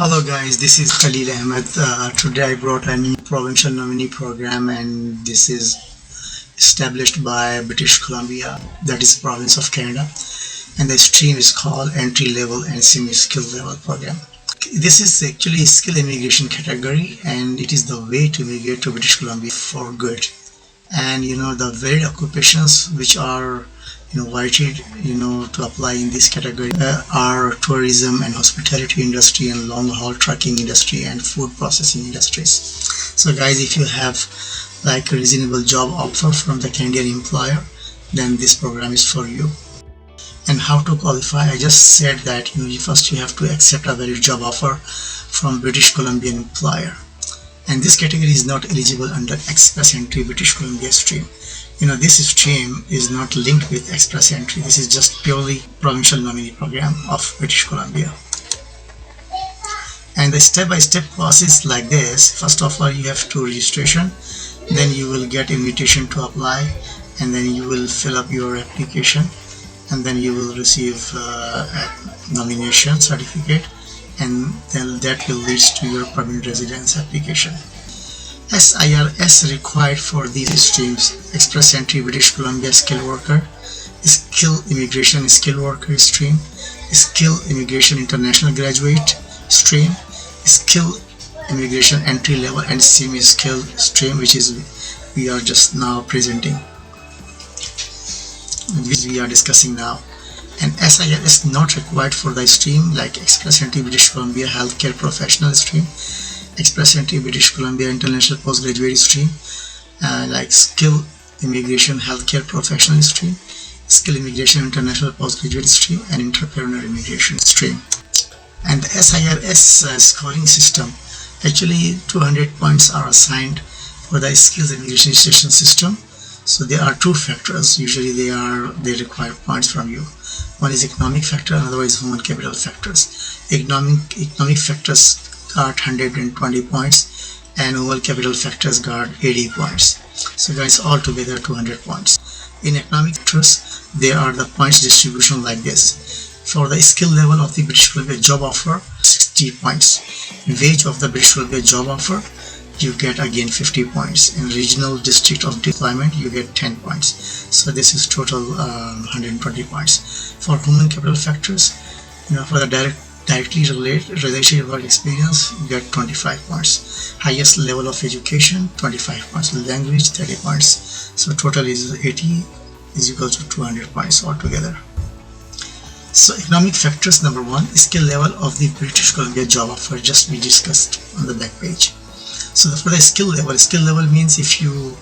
Hello guys, this is Khalil Ahmed. Today I brought a new provincial nominee program, and this is established by British Columbia, that is province of Canada, and the stream is called entry level and semi-skill level program. This is actually a skill immigration category, and it is the way to immigrate to British Columbia for good. And the varied occupations which are invited to apply in this category are tourism and hospitality industry and long haul trucking industry and food processing industries. So guys, if you have like a reasonable job offer from the Canadian employer, then this program is for you. And how to qualify? I just said that first you have to accept a valid job offer from British Columbian employer, and this category is not eligible under Express Entry British Columbia stream. This stream is not linked with Express Entry. This is just purely provincial nominee program of British Columbia. And the step-by-step process like this: first of all, you have to registration, then you will get invitation to apply, and then you will fill up your application, and then you will receive a nomination certificate, and then that will lead to your permanent residence application. SIRS required for these streams: Express Entry British Columbia Skilled Worker, Skill Immigration Skilled Worker stream, Skill Immigration International Graduate stream, Skill Immigration Entry Level and Semi-Skill stream, which is we are just now presenting, which we are discussing now. And SIRS not required for the stream like Express Entry British Columbia Healthcare Professional stream, Express Entry British Columbia International Postgraduate stream, like Skill Immigration Healthcare Professional stream, Skill Immigration International Postgraduate stream, and Entrepreneur Immigration stream. And the SIRS scoring system, actually 200 points are assigned for the Skills Immigration Registration system. So there are two factors. Usually they require points from you. One is economic factor, another is human capital factors. Economic factors got 120 points, and human capital factors got 80 points. So guys, altogether 200 points. In economic factors, there are the points distribution like this. For the skill level of the British Columbia job offer, 60 points. Wage of the British Columbia job offer, you get again 50 points. In regional district of deployment, you get 10 points. So this is total 120 points. For human capital factors, for the directly related work experience, you get 25 points. Highest level of education, 25 points. Language, 30 points. So total is 80 is equal to 200 points altogether. So economic factors, number one, skill level of the British Columbia job offer, just we discussed on the back page. So for the skill level means if you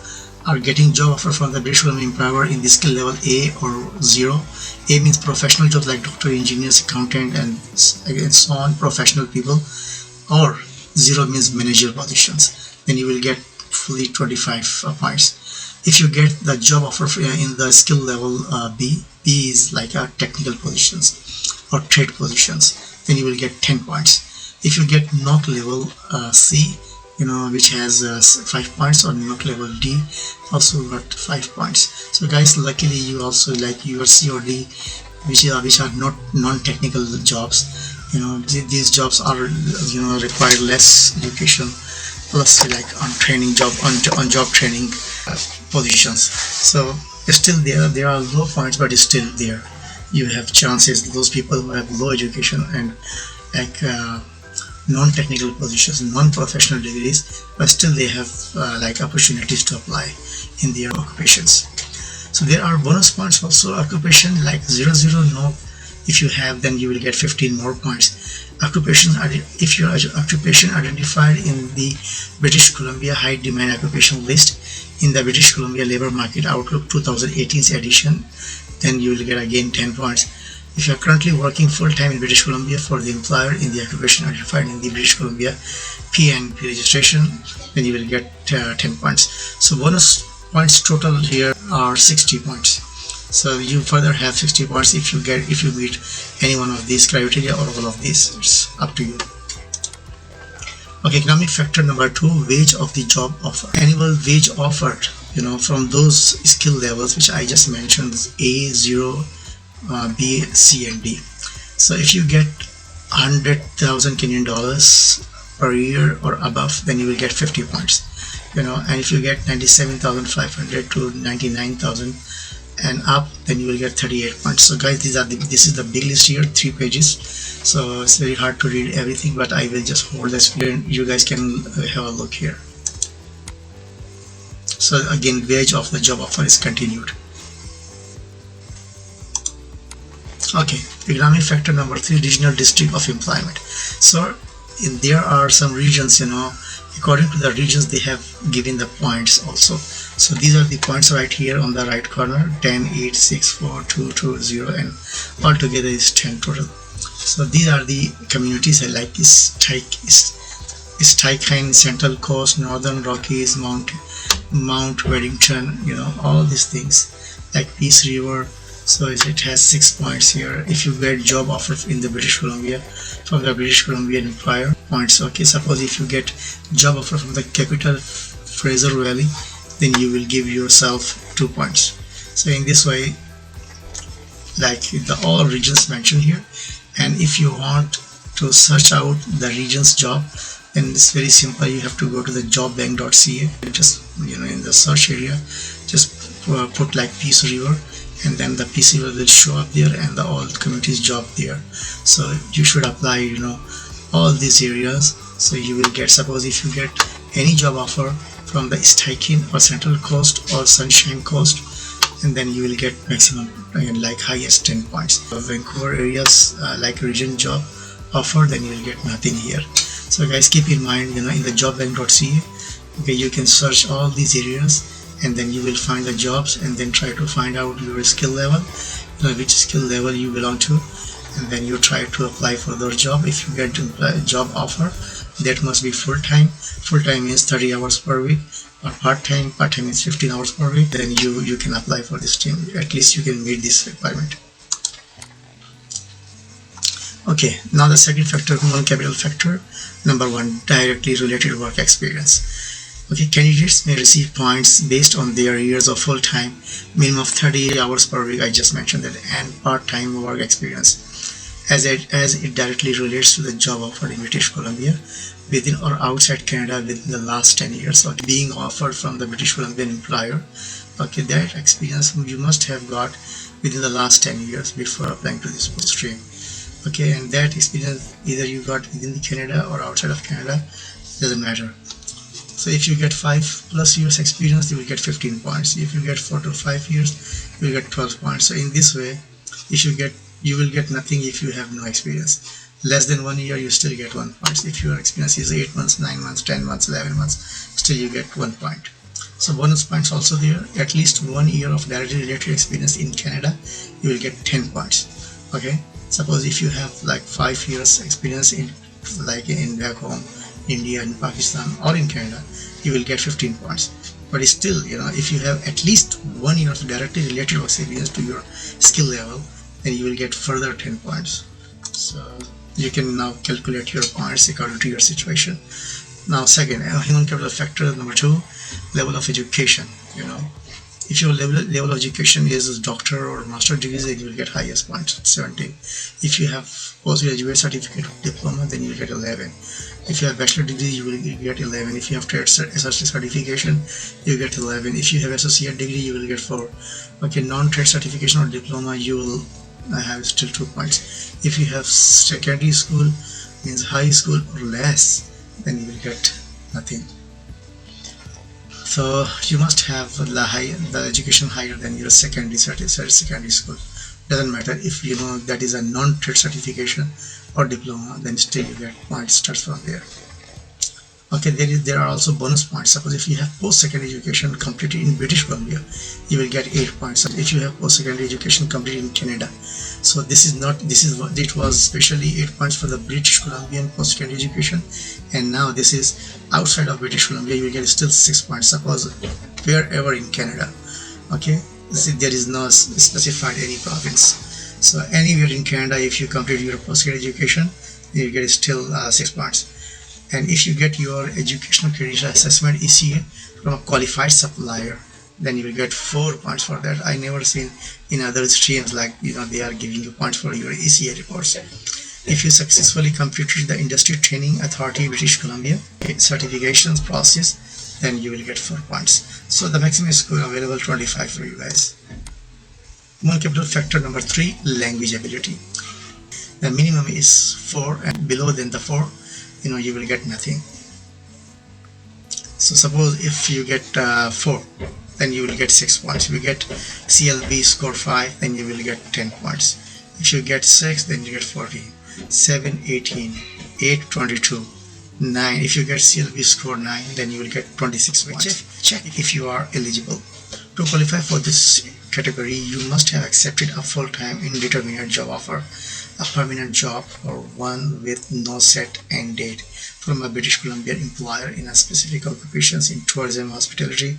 are getting job offer from the British Columbia employer in the skill level A or 0. A means professional jobs like doctor, engineers, accountant, and so on, professional people, or 0 means managerial positions. Then you will get fully 25 points. If you get the job offer in the skill level B is like technical positions or trade positions, then you will get 10 points. If you get NOC level C, which has 5 points, or NOC level D, also got 5 points. So guys, luckily you also like your C or D, which are not non-technical jobs. These jobs are require less education, plus like on training job on job training positions. So still there are low points, but still there you have chances. Those people who have low education and like non-technical positions, non-professional degrees, but still they have like opportunities to apply in their occupations. So there are bonus points also. Occupation like 00 no, if you have, then you will get 15 more points. Occupation, if your occupation identified in the British Columbia high demand occupation list in the British Columbia Labor Market Outlook 2018's edition, then you will get again 10 points. If you are currently working full-time in British Columbia for the employer in the occupation identified in the British Columbia PNP registration, then you will get 10 points. So bonus points total here are 60 points. So you further have 60 points if you meet any one of these criteria or all of these. It's up to you. Okay, economic factor number 2, wage of the job offer. Annual wage offered, from those skill levels which I just mentioned, A, 0, B, C, and D. So if you get 100,000 Canadian dollars per year or above, then you will get 50 points. And if you get 97,500 to 99,000 and up, then you will get 38 points. So guys, this is the big list here, 3 pages, so it's very hard to read everything, but I will just hold this here and you guys can have a look here. So again, wage of the job offer is continued. Okay, economic factor number 3, regional district of employment. So there are some regions, according to the regions they have given the points also. So these are the points right here on the right corner, 10, 8, 6, 4, 2, 2, 0, and altogether is 10 total. So these are the communities I like. Is Tychine, Central Coast, Northern Rockies, Mount Weddington, all these things, like Peace River. So it has 6 points here. If you get job offer in the British Columbia from the British Columbian employer, points. Okay, suppose if you get job offer from the capital Fraser Valley, then you will give yourself 2 points. So in this way, like all regions mentioned here. And if you want to search out the region's job, then it's very simple. You have to go to the jobbank.ca, just in the search area, just put like Peace River, and then the Peace River will show up there and the all communities job there. So you should apply all these areas. So you will get, suppose if you get any job offer from the Tychine or Central Coast or Sunshine Coast, and then you will get maximum like highest 10 points. For Vancouver areas like region job offer, then you will get nothing here. So guys, keep in mind, in the jobbank.ca, okay, you can search all these areas and then you will find the jobs, and then try to find out your skill level, which skill level you belong to, and then you try to apply for the job. If you get a job offer, that must be full-time. Full-time means 30 hours per week, or part-time means 15 hours per week. Then you can apply for this team. At least you can meet this requirement. Okay, now the second factor, human capital factor. Number 1, directly related work experience. Okay, candidates may receive points based on their years of full-time, minimum of 30 hours per week, I just mentioned that, and part-time work experience, as it directly relates to the job offered in British Columbia, within or outside Canada within the last 10 years, or being offered from the British Columbian employer. Okay, that experience you must have got within the last 10 years before applying to this stream. Okay, and that experience either you got within the Canada or outside of Canada, doesn't matter. So if you get 5+ years experience, you will get 15 points. If you get 4 to 5 years, you will get 12 points. So in this way, you will get nothing if you have no experience. Less than 1 year, you still get 1 point. If your experience is 8 months, 9 months, 10 months, 11 months, still you get 1 point. So bonus points also there. At least 1 year of directly related experience in Canada, you will get 10 points. Okay, suppose if you have like 5 years experience in back home, India and Pakistan, or in Canada, you will get 15 points. But still, if you have at least 1 year of directly related experience to your skill level, then you will get further 10 points. So you can now calculate your points according to your situation. Now second, human capital factor number 2, level of education. If your level of education is doctor or master degree, then you will get highest points, 17. If you have postgraduate certificate or diploma, then you will get 11. If you have bachelor degree, you will get 11. If you have trade certification, you will get 11. If you have associate degree, you will get 4. Okay, non-trade certification or diploma, you will have still 2 points. If you have secondary school, means high school or less, then you will get nothing. So you must have the education higher than your secondary school. Doesn't matter if that is a non-trade certification or diploma, then still you get points starts from there. Okay, there are also bonus points. Suppose if you have post-secondary education completed in British Columbia, you will get 8 points. If you have post-secondary education completed in Canada, so it was specially 8 points for the British Columbian post-secondary education, and now this is outside of British Columbia, you will get still 6 points. Suppose wherever in Canada, okay, there is no specified any province. So anywhere in Canada, if you complete your post-secondary education, you get still 6 points. And if you get your educational credential assessment ECA from a qualified supplier, then you will get 4 points for that. I never seen in other streams like they are giving you points for your ECA reports. If you successfully completed the Industry Training Authority British Columbia certifications process, then you will get 4 points. So the maximum score available 25 for you guys. Human capital factor number 3, language ability. The minimum is 4 and below than the 4, you will get nothing. So suppose if you get 4, then you will get 6 points. If you get CLB score 5, then you will get 10 points. If you get 6, then you get 14, 7, 18, 8, 22, 9. If you get CLB score 9, then you will get 26 points. Check if you are eligible. To qualify for this category, you must have accepted a full-time indeterminate job offer, a permanent job, or one with no set end date from a British Columbia employer in a specific occupations in tourism, hospitality,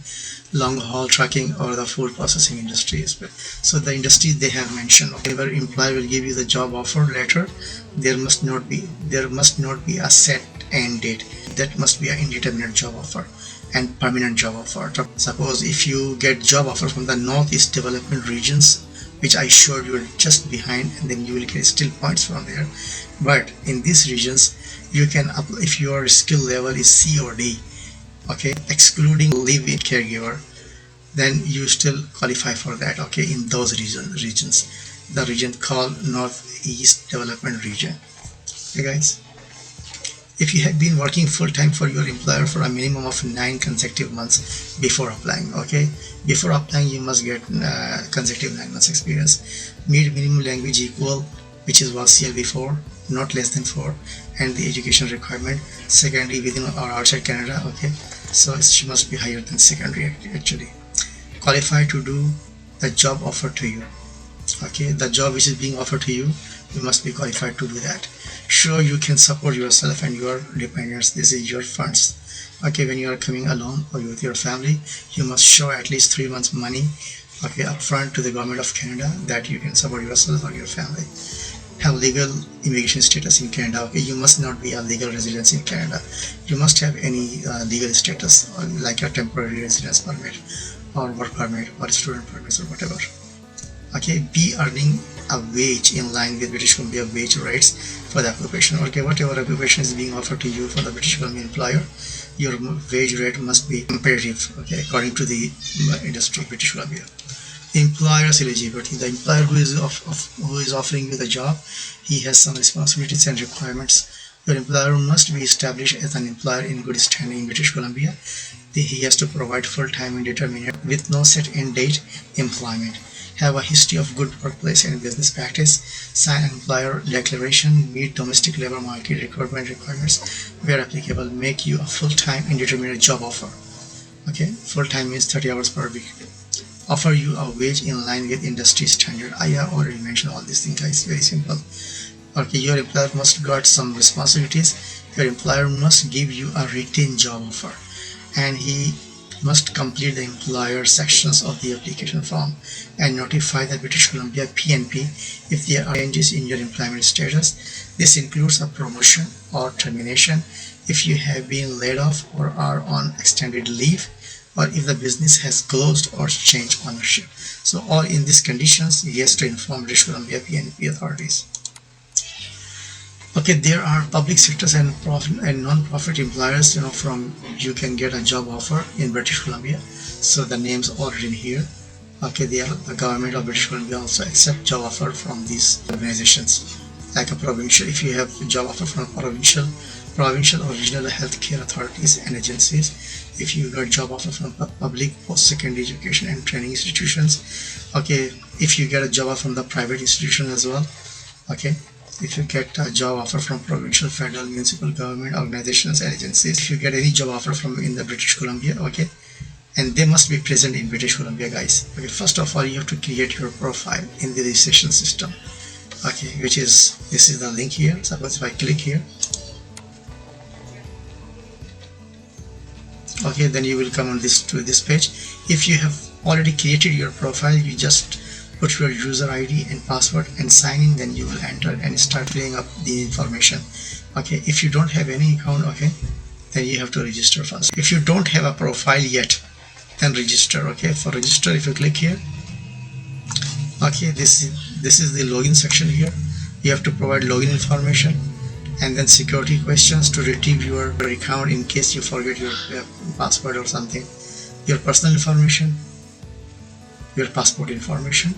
long-haul trucking, or the food processing industries. So the industry they have mentioned, whatever employer will give you the job offer letter, there must not be a set end date. That must be an indeterminate job offer and permanent job offer. Suppose if you get job offer from the Northeast Development Regions, which I showed you just behind, and then you will get still points from there. But in these regions, you can apply if your skill level is C or D, okay, excluding live-in caregiver, then you still qualify for that, okay, in those regions. The region called Northeast Development Region. Okay guys, if you have been working full-time for your employer for a minimum of 9 consecutive months before applying, okay, before applying you must get consecutive 9 months experience, meet minimum language equal, which is was CLB 4, not less than 4, and the education requirement secondary within or outside Canada, okay, so she must be higher than secondary actually. Qualify to do the job offered to you, okay, the job which is being offered to you, you must be qualified to do that. Sure, you can support yourself and your dependents. This is your funds, okay. When you are coming alone or with your family, you must show at least 3 months money, okay, upfront to the government of Canada that you can support yourself or your family. Have legal immigration status in Canada, okay. You must not be a legal resident in Canada. You must have any legal status, like a temporary residence permit or work permit or student permits or whatever, okay. Be earning a wage in line with British Columbia wage rates for the occupation, okay. Whatever occupation is being offered to you for the British Columbia employer, your wage rate must be competitive, okay, according to the industry of British Columbia. Employer's eligibility. The employer who is offering you the job, he has some responsibilities and requirements. Your employer must be established as an employer in good standing in British Columbia. He has to provide full-time indeterminate with no set end date employment. Have a history of good workplace and business practice. Sign an employer declaration. Meet domestic labor market requirements where applicable. Make you a full-time indeterminate job offer, okay. Full-time means 30 hours per week. Offer you a wage in line with industry standard. I have already mentioned all these things, guys. Very simple, okay. Your employer must got some responsibilities. Your employer must give you a written job offer, and he must complete the employer sections of the application form and notify the British Columbia PNP if there are changes in your employment status. This includes a promotion or termination, if you have been laid off or are on extended leave, or if the business has closed or changed ownership. So all in these conditions, he has to inform British Columbia PNP authorities. Okay, there are public sectors and non-profit employers, from you can get a job offer in British Columbia. So the names are written here. Okay, the government of British Columbia also accept job offer from these organizations, like a provincial. If you have a job offer from provincial or regional healthcare authorities and agencies, if you got job offer from public post-secondary education and training institutions, okay. If you get a job offer from the private institution as well, okay. If you get a job offer from provincial, federal, municipal government organizations and agencies, if you get any job offer from in the British Columbia, okay, and they must be present in British Columbia, guys. Okay, first of all, you have to create your profile in the registration system, okay, which is, this is the link here. Suppose if I click here, okay, then you will come on to this page. If you have already created your profile, you just put your user ID and password and sign in, then you will enter and start filling up the information, okay. If you don't have any account, okay, then you have to register first. If you don't have a profile yet, then register, okay. For register, if you click here, okay, this is the login section here, You have to provide login information and then security questions to retrieve your account in case you forget your password or something. Your personal information, your passport information,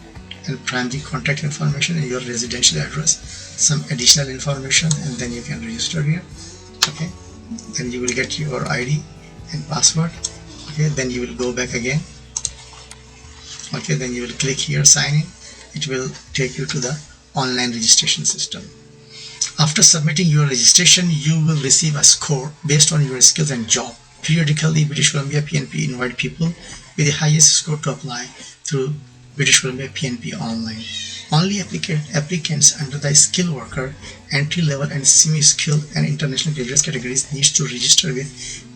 and primary contact information, and your residential address, some additional information, and then you can register here. Okay, then you will get your ID and password. Okay, then you will go back again. Okay, then you will click here sign in. It will take you to the online registration system. After submitting your registration, you will receive a score based on your skills and job. Periodically, British Columbia PNP invite people with the highest score to apply through British Columbia PNP online. Only applicants under the skilled worker, entry level and semi-skilled and international graduates categories needs to register with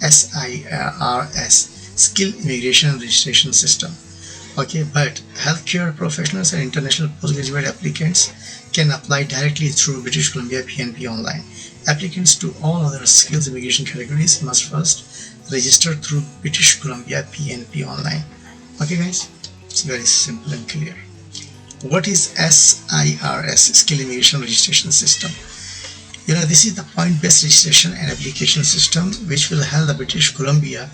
SIRS, Skill Immigration Registration System. Okay, but healthcare professionals and international postgraduate applicants can apply directly through British Columbia PNP online. Applicants to all other skills immigration categories must first register through British Columbia PNP online. Okay guys, it's very simple and clear. What is SIRS, Skill Immigration Registration System? This is the point-based registration and application system which will help the British Columbia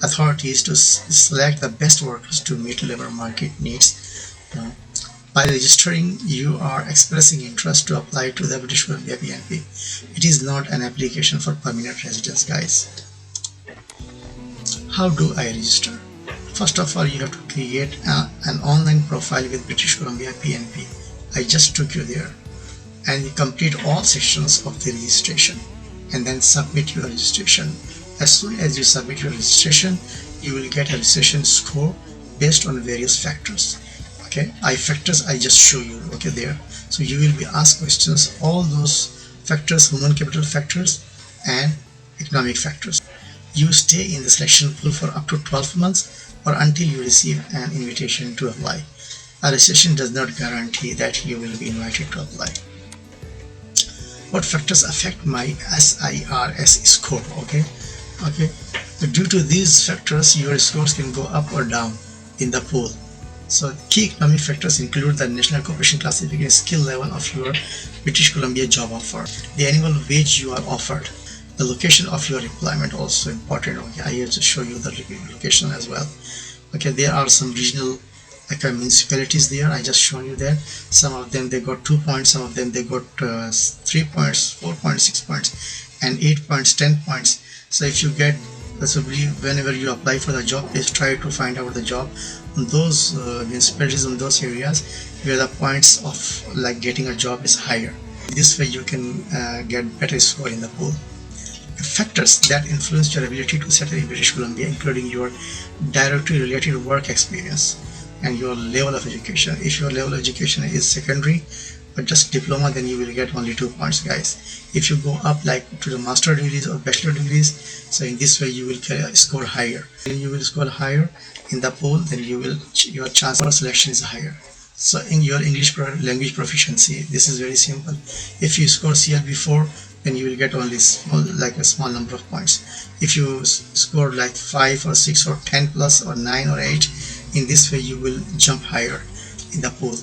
authorities to select the best workers to meet labor market needs. By registering, you are expressing interest to apply to the British Columbia PNP. It is not an application for permanent residence, guys. How do I register? First of all, you have to create an online profile with British Columbia PNP. I just took you there. And you complete all sections of the registration and then submit your registration. As soon as you submit your registration, you will get a registration score based on various factors. Okay, factors I just show you. Okay, there. So you will be asked questions, all those factors, human capital factors and economic factors. You stay in the selection pool for up to 12 months or until you receive an invitation to apply. A registration does not guarantee that you will be invited to apply. What factors affect my SIRS score? Okay, so due to these factors, your scores can go up or down in the pool. So key economic factors include the national occupation classification skill level of your British Columbia job offer, the annual wage you are offered, the location of your employment also important. Okay, I have to show you the location as well. Okay, there are some regional municipalities there. I just shown you there. Some of them they got 2 points, some of them they got 3 points, 4 points, 6 points, and 8 points, 10 points. So if you get, possibly whenever you apply for the job, please try to find out the job in those municipalities, in those areas where the points of like getting a job is higher. This way you can get better score in the pool. Factors that influence your ability to settle in British Columbia, including your directly related work experience and your level of education. If your level of education is secondary or just diploma, then you will get only 2 points, guys. If you go up like to the master degrees or bachelor degrees, so in this way you will score higher. When you will score higher in the pool, then your chance for selection is higher. So in your English language proficiency, this is very simple. If you score CLB4, then you will get only a small number of points. If you score like 5 or 6 or 10 plus or 9 or 8, in this way you will jump higher in the pool.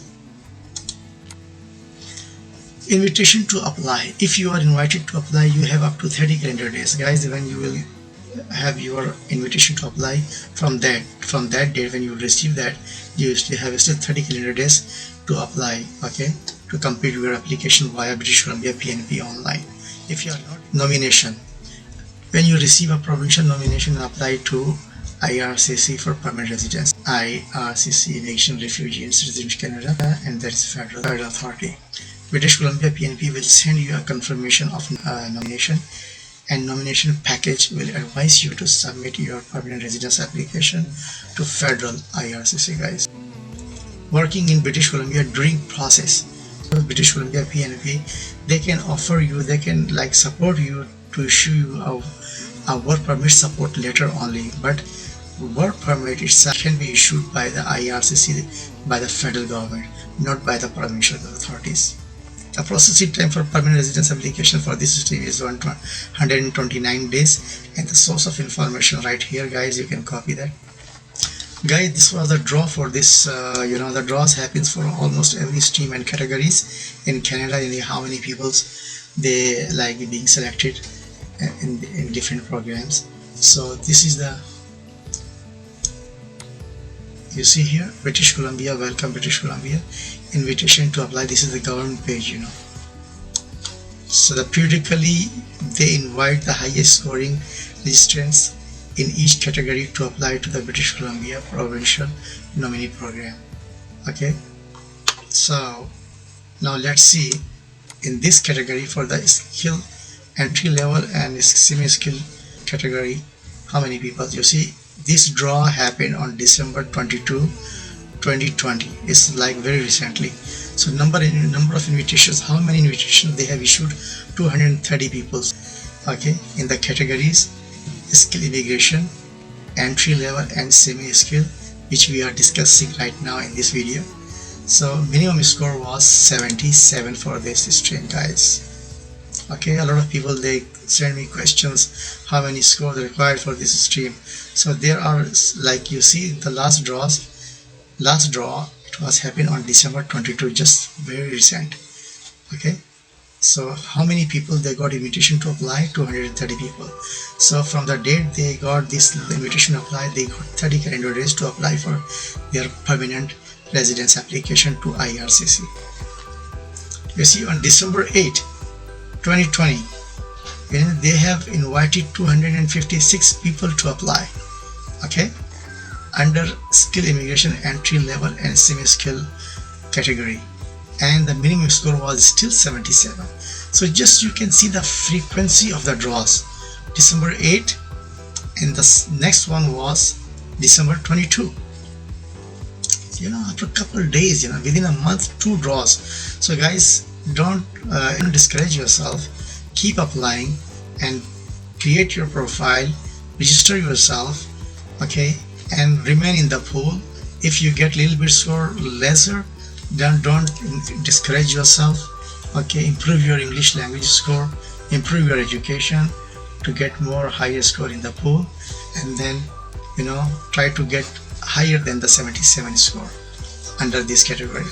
Invitation to apply. If you are invited to apply, you have up to 30 calendar days, guys, when you will have your invitation to apply. From that date when you receive that, you still have 30 calendar days to apply, okay, to complete your application via British Columbia PNP online. If you are not nomination, when you receive a provincial nomination, apply to IRCC for permanent residence, IRCC Immigration Refugee and Citizenship Canada, and that is federal authority. British Columbia PNP will send you a confirmation of nomination, and nomination package will advise you to submit your permanent residence application to federal IRCC, guys. Working in British Columbia during process, British Columbia PNP, they can offer you, they can support you to issue you a work permit support letter only, but work permit itself can be issued by the IRCC, by the federal government, not by the provincial authorities. The processing time for permanent residence application for this stream is 129 days, and the source of information right here, guys, you can copy that. Guys, this was the draw for this. The draws happens for almost every stream and categories in Canada. How many peoples they like being selected in different programs. So this is the, you see here, British Columbia, welcome British Columbia, invitation to apply. This is the government page, So periodically they invite the highest scoring registrants in each category to apply to the British Columbia Provincial Nominee Program. Okay, so now let's see in this category for the skill entry level and semi-skill category how many people. You see, this draw happened on December 22, 2020. It's like very recently. So number of invitations, how many invitations they have issued? 230 people. Okay, in the categories skill immigration, entry level and semi-skill, which we are discussing right now in this video. So minimum score was 77 for this stream, guys. Okay, a lot of people, they send me questions how many scores required for this stream. So there are, like you see the last draw, it was happened on December 22, just very recent. Okay, so how many people they got invitation to apply? 230 people. So from the date they got this invitation to apply, they got 30 calendar days to apply for their permanent residence application to IRCC. You see, on December 8, 2020, they have invited 256 people to apply. Okay, under skill immigration entry level and semi-skill category, and the minimum score was still 77. So just you can see the frequency of the draws. December 8 and the next one was December 22. After a couple of days, within a month, 2 draws. So guys, don't discourage yourself. Keep applying and create your profile, register yourself, okay, and remain in the pool. If you get little bit score lesser, then don't discourage yourself. Okay, improve your English language score, improve your education to get more higher score in the pool, and then try to get higher than the 77 score under this category.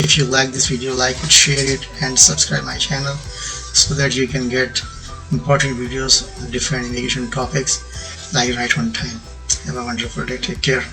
If you like this video, like it, share it, and subscribe my channel so that you can get important videos on different immigration topics like right on time. Have a wonderful day. Take care.